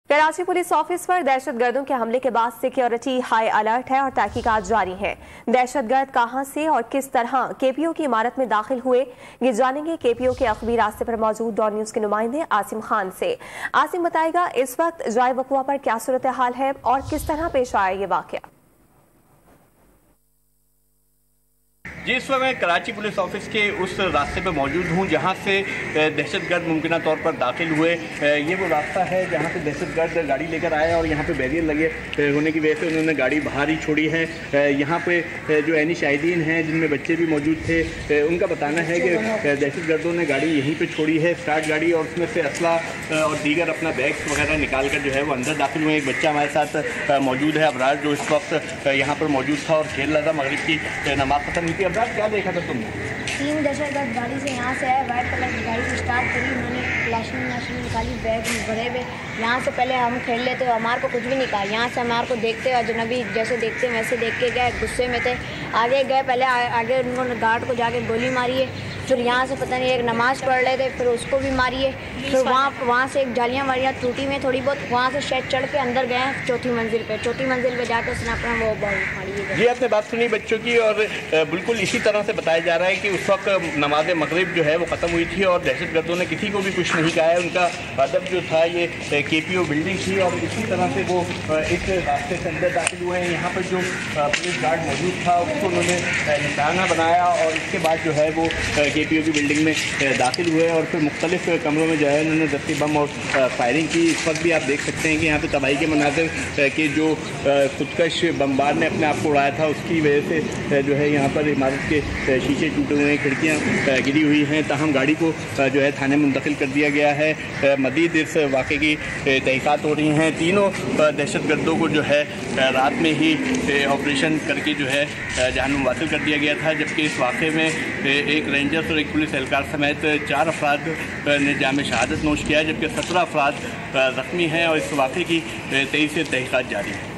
Karachi police office पर दहशतगर्दों के हमले के बाद सिक्योरिटी हाई अलर्ट है और तहकीकात जारी है। दहशतगर्द कहां से और किस तरह केपीओ की इमारत में दाखिल हुए, ये जानेंगे केपीओ के अखबी रास्ते पर मौजूद डॉन न्यूज के नुमाइंदे आसिम खान से। आसिम बताएगा इस वक्त जाए वकुआ पर क्या सूरत हाल है और किस तरह पेश आया ये वाकया। जी, इस वक्त मैं कराची पुलिस ऑफिस के उस रास्ते पर मौजूद हूँ जहाँ से दहशतगर्द मुमकिना तौर पर दाखिल हुए। ये वो रास्ता है जहाँ से दहशतगर्द गाड़ी लेकर आए और यहाँ पे बैरियर लगे होने की वजह से उन्होंने गाड़ी बाहर ही छोड़ी है। यहाँ पे जो ऐनी शाहिदीन हैं जिनमें बच्चे भी मौजूद थे, उनका बताना है कि दहशतगर्दों ने गाड़ी यहीं पर छोड़ी है, स्टार्ट गाड़ी, और उसमें से असला और दीगर अपना बैग्स वगैरह निकाल कर जो है वो अंदर दाखिल हुए। एक बच्चा हमारे साथ मौजूद है, अबरार, जो इस वक्त यहाँ पर मौजूद था और खेल रहा था। मगरिब की नमाज खत्म हुई थी। अबरार, क्या देखा था तुमने? 3 दहशतगर्द गाड़ी से यहाँ से आए, वाइट कलर की गाड़ी से स्टार्ट करी, उन्होंने क्लैशिंग निकाली, बैग भरे हुए। यहाँ से पहले हम खेल लेते हो, हमारे को कुछ भी नहीं कहा। यहाँ से हमारे को देखते अजनबी जैसे देखते वैसे देख के गए, गुस्से में थे, आगे गए। पहले आगे उन्होंने गार्ड को जाके गोली मारी है, फिर यहाँ से पता नहीं एक नमाज़ पढ़ रहे थे, फिर उसको भी मारी है। फिर वहाँ से एक जालियाँ मारियाँ टूटी में थोड़ी बहुत, वहाँ से शेड चढ़ के अंदर गए हैं चौथी मंजिल पे जाकर उसने अपना वो बॉल मारी है। ये आपने बात सुनी बच्चों की, और बिल्कुल इसी तरह से बताया जा रहा है कि उस वक्त नमाज मगरिब जो है वो ख़त्म हुई थी और दहशतगर्दों ने किसी को भी कुछ नहीं कहा है। उनका अदब जो था ये केपीओ बिल्डिंग थी और इसी तरह से वो इस रास्ते से अंदर दाखिल हुए हैं। यहाँ पर जो पुलिस गार्ड मौजूद था उसको उन्होंने निशाना बनाया और इसके बाद जो है वो केपीओ की बिल्डिंग में दाखिल हुए और फिर मुख्तलिफ कमरों में जो है उन्होंने दस्ती बम और फायरिंग की। इस वक्त भी आप देख सकते हैं कि यहाँ पे तबाही के मनाज़िर के जो खुदकश बमबार ने अपने आप को उड़ाया था उसकी वजह से जो है यहाँ पर इमारत के शीशे टूटे हुए हैं, खिड़कियाँ गिरी हुई हैं। ताहम गाड़ी को जो है थाने मुंतकिल कर दिया गया है। मज़ीद इस वाक़े की तहक़ीक़ात हो रही हैं। तीनों दहशतगर्दों को जो है रात में ही ऑपरेशन करके जो है जहन्नुम वासिल कर दिया गया था, जबकि इस वाक़े में एक रेंजर्स और एक पुलिस एहलकार समेत 4 अफराद ने जाम शहादत नोश किया, जबकि 17 अफराद ज़ख्मी हैं और इस वाक़े की तेज़ी से तहक़ीक़ात जारी है।